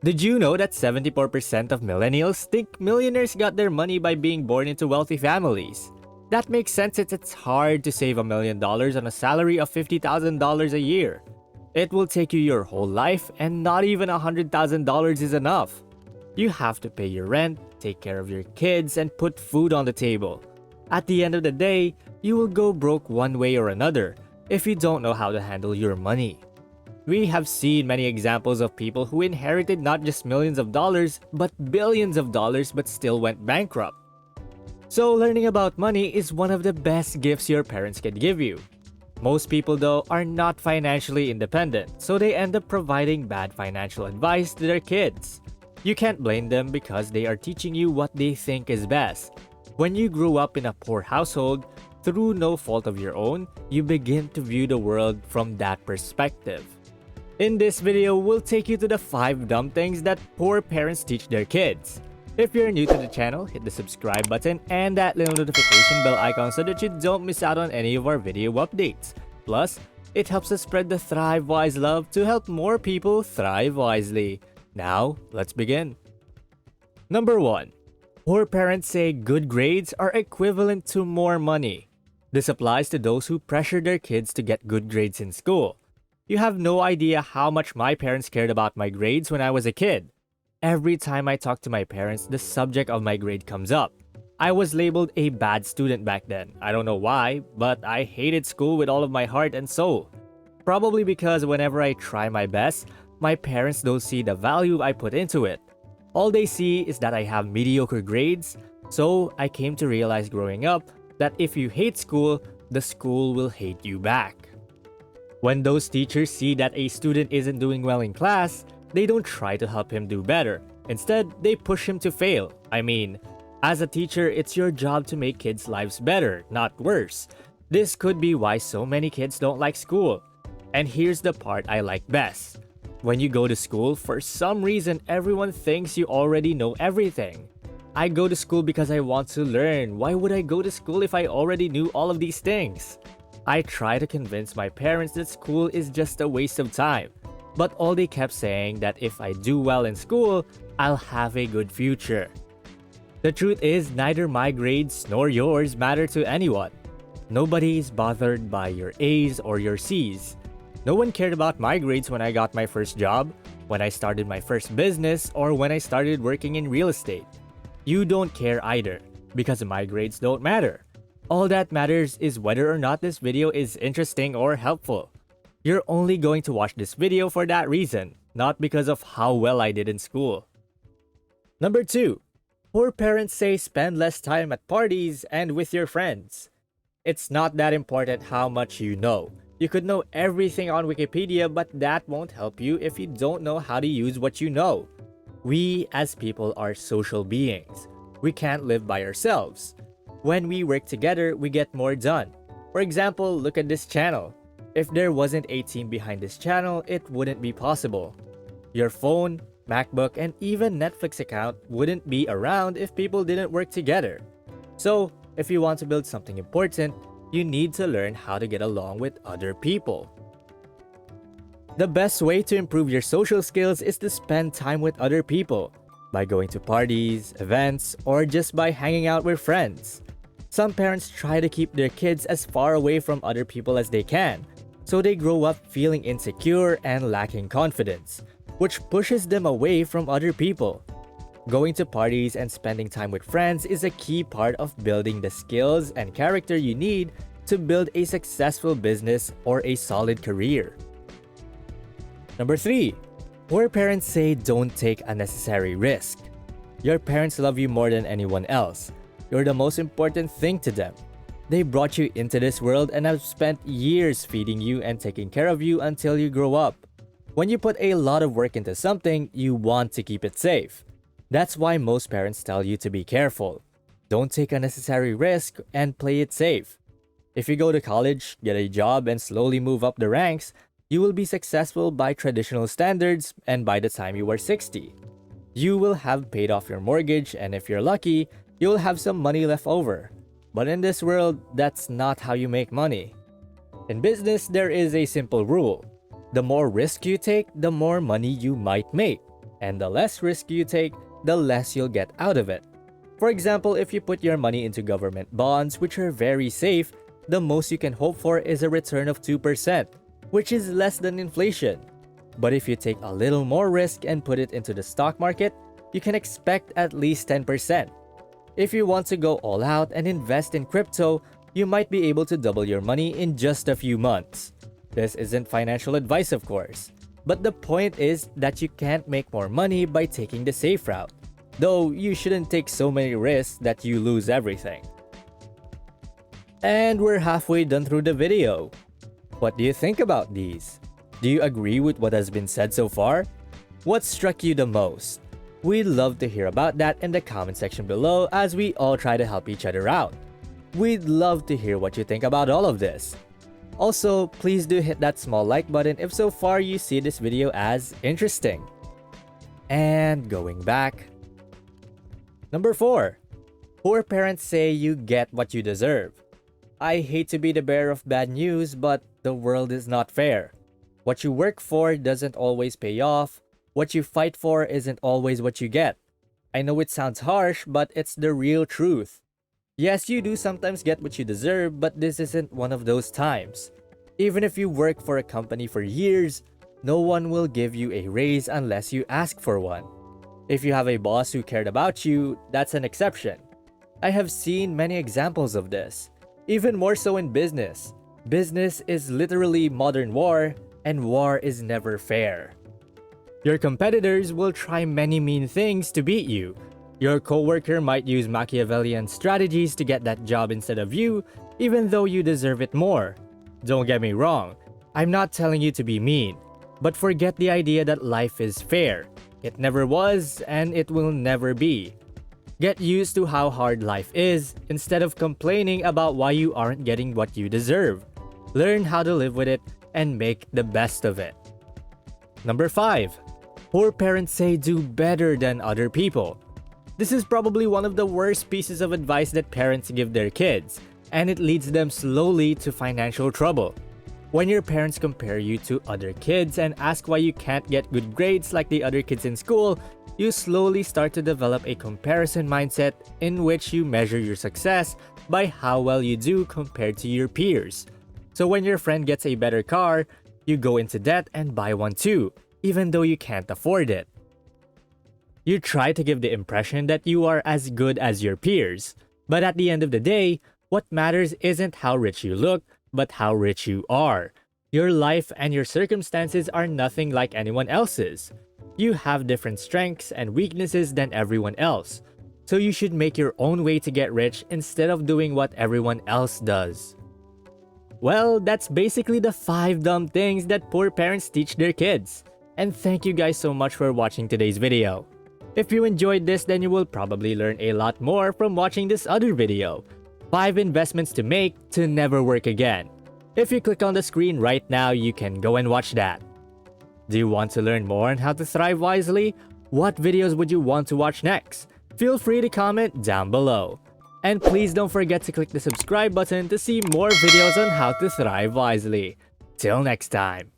Did you know that 74% of millennials think millionaires got their money by being born into wealthy families? That makes sense since it's hard to save $1 million on a salary of $50,000 a year. It will take you your whole life, and not even $100,000 is enough. You have to pay your rent, take care of your kids, and put food on the table. At the end of the day, you will go broke one way or another if you don't know how to handle your money. We have seen many examples of people who inherited not just millions of dollars, but billions of dollars but still went bankrupt. So learning about money is one of the best gifts your parents can give you. Most people though are not financially independent, so they end up providing bad financial advice to their kids. You can't blame them because they are teaching you what they think is best. When you grew up in a poor household, through no fault of your own, you begin to view the world from that perspective. In this video, we'll take you to the 5 dumb things that poor parents teach their kids. If you're new to the channel, hit the subscribe button and that little notification bell icon so that you don't miss out on any of our video updates. Plus, it helps us spread the Thrive Wise love to help more people thrive wisely. Now, let's begin. Number 1. Poor parents say good grades are equivalent to more money. This applies to those who pressure their kids to get good grades in school. You have no idea how much my parents cared about my grades when I was a kid. Every time I talk to my parents, the subject of my grade comes up. I was labeled a bad student back then. I don't know why, but I hated school with all of my heart and soul. Probably because whenever I try my best, my parents don't see the value I put into it. All they see is that I have mediocre grades, so I came to realize growing up that if you hate school, the school will hate you back. When those teachers see that a student isn't doing well in class, they don't try to help him do better. Instead, they push him to fail. I mean, as a teacher, it's your job to make kids' lives better, not worse. This could be why so many kids don't like school. And here's the part I like best. When you go to school, for some reason, everyone thinks you already know everything. I go to school because I want to learn. Why would I go to school if I already knew all of these things? I try to convince my parents that school is just a waste of time. But all they kept saying that if I do well in school, I'll have a good future. The truth is, neither my grades nor yours matter to anyone. Nobody is bothered by your A's or your C's. No one cared about my grades when I got my first job, when I started my first business, or when I started working in real estate. You don't care either, because my grades don't matter. All that matters is whether or not this video is interesting or helpful. You're only going to watch this video for that reason, not because of how well I did in school. Number 2. Poor parents say spend less time at parties and with your friends. It's not that important how much you know. You could know everything on Wikipedia, but that won't help you if you don't know how to use what you know. We as people are social beings. We can't live by ourselves. When we work together, we get more done. For example, look at this channel. If there wasn't a team behind this channel, it wouldn't be possible. Your phone, MacBook, and even Netflix account wouldn't be around if people didn't work together. So, if you want to build something important, you need to learn how to get along with other people. The best way to improve your social skills is to spend time with other people, by going to parties, events, or just by hanging out with friends. Some parents try to keep their kids as far away from other people as they can, so they grow up feeling insecure and lacking confidence, which pushes them away from other people. Going to parties and spending time with friends is a key part of building the skills and character you need to build a successful business or a solid career. Number 3. Poor parents say don't take unnecessary risk. Your parents love you more than anyone else. You're the most important thing to them. They brought you into this world and have spent years feeding you and taking care of you until you grow up. When you put a lot of work into something, you want to keep it safe. That's why most parents tell you to be careful. Don't take unnecessary risk and play it safe. If you go to college, get a job, and slowly move up the ranks, you will be successful by traditional standards, and by the time you are 60, you will have paid off your mortgage, and if you're lucky, you'll have some money left over. But in this world, that's not how you make money. In business, there is a simple rule. The more risk you take, the more money you might make. And the less risk you take, the less you'll get out of it. For example, if you put your money into government bonds, which are very safe, the most you can hope for is a return of 2%, which is less than inflation. But if you take a little more risk and put it into the stock market, you can expect at least 10%. If you want to go all out and invest in crypto, you might be able to double your money in just a few months. This isn't financial advice, of course, but the point is that you can't make more money by taking the safe route, though you shouldn't take so many risks that you lose everything. And we're halfway done through the video. What do you think about these? Do you agree with what has been said so far? What struck you the most? We'd love to hear about that in the comment section below as we all try to help each other out. We'd love to hear what you think about all of this. Also, please do hit that small like button if so far you see this video as interesting. And going back. Number 4. Poor parents say you get what you deserve. I hate to be the bearer of bad news, but the world is not fair. What you work for doesn't always pay off. What you fight for isn't always what you get. I know it sounds harsh, but it's the real truth. Yes, you do sometimes get what you deserve, but this isn't one of those times. Even if you work for a company for years, no one will give you a raise unless you ask for one. If you have a boss who cared about you, that's an exception. I have seen many examples of this, even more so in business. Business is literally modern war, and war is never fair. Your competitors will try many mean things to beat you. Your coworker might use Machiavellian strategies to get that job instead of you, even though you deserve it more. Don't get me wrong, I'm not telling you to be mean, but forget the idea that life is fair. It never was, and it will never be. Get used to how hard life is, instead of complaining about why you aren't getting what you deserve. Learn how to live with it and make the best of it. Number 5. Poor parents say do better than other people. This is probably one of the worst pieces of advice that parents give their kids, and it leads them slowly to financial trouble. When your parents compare you to other kids and ask why you can't get good grades like the other kids in school, you slowly start to develop a comparison mindset in which you measure your success by how well you do compared to your peers. So when your friend gets a better car, you go into debt and buy one too, even though you can't afford it. You try to give the impression that you are as good as your peers, but at the end of the day, what matters isn't how rich you look, but how rich you are. Your life and your circumstances are nothing like anyone else's. You have different strengths and weaknesses than everyone else, so you should make your own way to get rich instead of doing what everyone else does. Well, that's basically the 5 dumb things that poor parents teach their kids. And thank you guys so much for watching today's video. If you enjoyed this, then you will probably learn a lot more from watching this other video. 5 investments to make to never work again. If you click on the screen right now, you can go and watch that. Do you want to learn more on how to thrive wisely? What videos would you want to watch next? Feel free to comment down below. And please don't forget to click the subscribe button to see more videos on how to thrive wisely. Till next time.